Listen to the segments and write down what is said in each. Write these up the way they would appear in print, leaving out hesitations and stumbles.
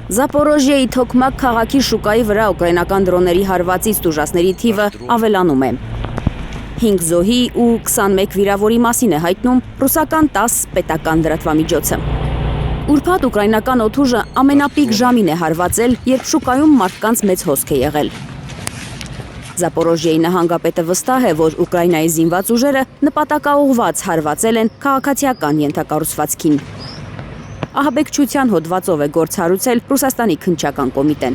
Զապորոժիեի Թոքմակ քաղաքի շուկայի վրա ուկրաինական դրոնների հարվածից տուժածների թիվը ավելանում է։ 5 զոհի ու 21 վիրավորի մասին է հայտնում ռուսական 10 պետական լրատվամիջոցը։ Ուրբաթ ուկրաինական օդուժը ամենապիկ ժամին է հարվածել, երբ շուկայում մարդկանց մեծ հոսք է եղել։ Զապորոժիեի նահանգապետը վստահ է, որ Ուկրաինայի զինված ուժերը նպատակաուղղված հարվածել են քաղաքացիական ենթակառուցվածքին։ Ահաբեկչության հոդվածով է գործ հարուցել Ռուսաստանի քննչական կոմիտեն։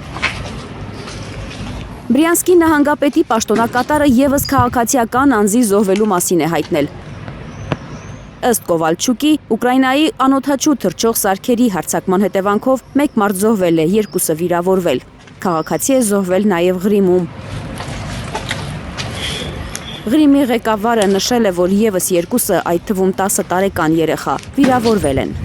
Բրյանսկի նահանգապետի պաշտոնակատարը ևս քաղաքացիական անձի զոհվելու մասին է հայտնել։ Ըստ Կովալչուկի, Ուկրաինայի անօդաչու թռչող սարքերի հարձակման հետևանքով 1 մարդ զոհվել է, 2-ը վիրավորվել։ Քաղաքացի է զոհվել նաև Ղրիմում։ Ղրիմի ղեկավարը նշել է, որ ևս 2-ը, այդ թվում 10 տարեկան երեխա, վիրավորվել են։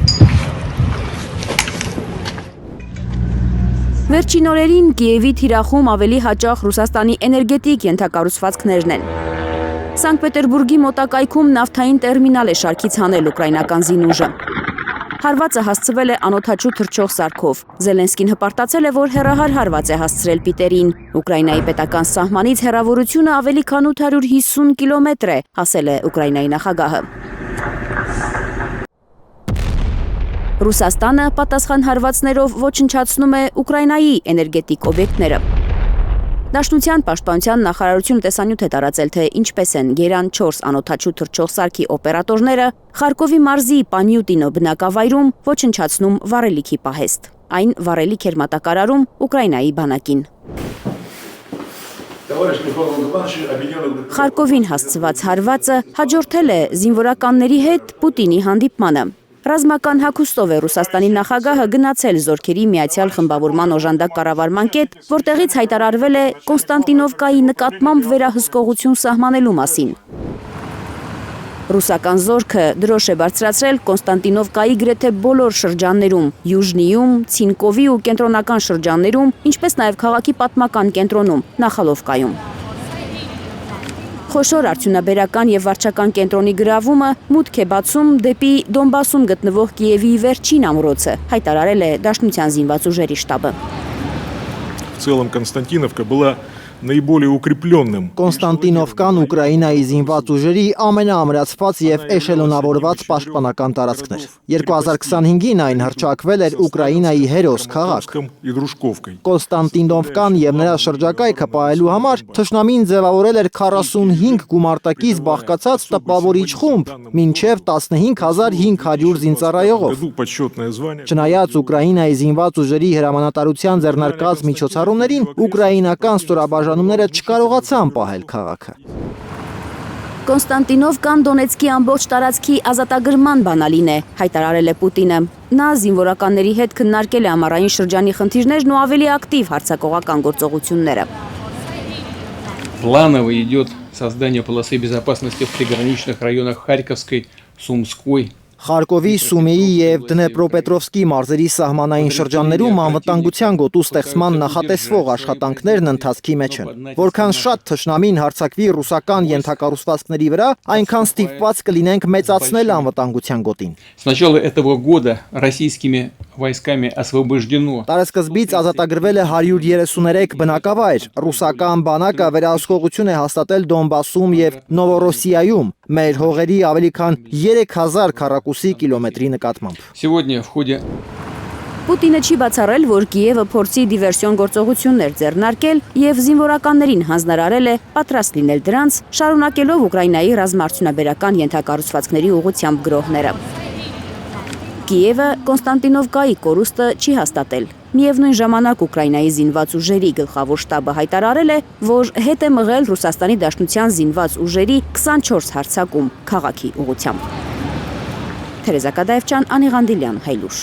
Վերջին օրերին Կիևի թիրախում ավելի հաճախ Ռուսաստանի էներգետիկ ենթակառուցվածքներն են։ Սանկտ Պետերբուրգի մոտակայքում նավթային տերմինալ է շարքից հանել ուկրաինական զինուժը։ Հարվածը հասցվել է անօդաչու թռչող սարքով։ Զելենսկին հպարտացել է, որ հեռահար հարված է հասցրել Պիտերին։ Ուկրաինայի պետական սահմանից հեռավորությունը ավելի քան 850 կիլոմետր է, ասել է Ուկրաինայի նախագահը։ Ռուսաստանը պատասխան հարվածներով ոչնչացնում է Ուկրաինայի էներգետիկ օբյեկտները։ Դաշնության պաշտպանության նախարարությունը տեսանյութ է տարածել, թե ինչպես են Գերան 4 անօդաչու թռչող սարքի օպերատորները Խարկովի մարզի Պանյուտինո բնակավայրում ոչնչացնում վառելիքի պահեստ։ Այն վառելիք էր մատակարարում Ուկրաինայի բանակին։ Խարկովին հասցված հարվածը հաջորդել է զինվորականների հետ Պուտինի հանդիպմանը։ Ռազմական հագուստով է Ռուսաստանի նախագահը գնացել Զորքերի միացյալ խմբավորման օժանդակ կառավարման կետ, որտեղից հայտարարվել է Կոնստանտինովկայի նկատմամբ վերահսկողություն սահմանելու մասին։ Ռուսական զորքը դրոշ է բարձրացրել Կոնստանտինովկայի գրեթե բոլոր շրջաններում՝ Յուժնիում, Ցինկովի ու կենտրոնական շրջաններում, ինչպես նաև քաղաքի պատմական կենտրոնում՝ Նախալովկայում։ Խոշոր արդյունաբերական եւ վարչական կենտրոնի գրավումը մուտք է բացում դեպի Դոնբասում գտնվող Կիևի վերջին ամրոցը, հայտարարել է Դաշնության զինված ուժերի շտաբը։ В целом Константиновка была наиболее укрепленным. Կոնստանտինովկան Ուկրաինայի զինված ուժերի ամենաամրացված եւ էշելոնավորված պաշտպանական տարածքն էր։ 2025-ին այն հռչակվել էր Ուկրաինայի հերոս քաղաք։ Կոնստանտինովկան եւ նրա շրջակայքը պահելու համար թշնամին ձևավորել էր 45 գումարտակից բաղկացած տպավորիչ խումբ, մինչեւ 15500 զինծառայողով։ Չնայած Ուկրաինայի զինված ուժերի հրամանատարության ձեռնարկած միջոցառումներին, ուկրաինական ստորաբաժանումները չկարողացան պահել քաղաքը։ Կոնստանտինովկան Դոնեցկի ամբողջ տարածքի ազատագրման բանալին է, հայտարարել է Պուտինը։ Նա զինվորականների հետ քննարկել է ամառային շրջանի խնդիրներն ու ավելի ակտիվ հարձակողական գործողությունները։ Планово идет создание полосы безопасности в приграничных районах Харьковской, Сумской. Խարկովի, Սումեի եւ Դնեպրոպետրովսկի մարզերի սահմանային շրջաններում անվտանգության գոտու ստեղծման նախատեսվող աշխատանքներն ընթացքի մեջ են։ Որքան շատ թշնամին հարձակվի ռուսական ենթակառուցվածքների վրա, այնքան ստիպված կլինենք մեծացնել անվտանգության գոտին։ С начала этого года российскими войсками освобождено. Տարածքզբից ազատագրվել է 133 բնակավայր։ Ռուսական բանակը վերահսկողություն է հաստատել Դոնբասում եւ Նովորոսիայում։ Մեր հողերի ավելի քան 3000 քառակուսի կիլոմետրի նկատմամբ։ Сегодня в ходе Պուտինը չի բացառել, որ Կիևը փորձի դիվերսիոն գործողություններ ձեռնարկել եւ զինվորականներին հանձնարարել է պատրաստ լինել դրանց, շարունակելով Ուկրաինայի ռազմաարդյունաբերական ենթակառուցվածքների ուղղությամբ գրոհները։ Կիևը Կոնստանտինովկայի կորուստը չի հաստատել։ Միևնույն ժամանակ Ուկրաինայի զինված ուժերի գլխավոր շտաբը հայտարարել է, որ հետ է մղել Ռուսաստանի Դաշնության զինված ուժերի 24 հարձակում քաղաքի ուղղությամբ։ Թերեզա Կադաևչյան, Անի Ղանդիլյան, Հայլուշ։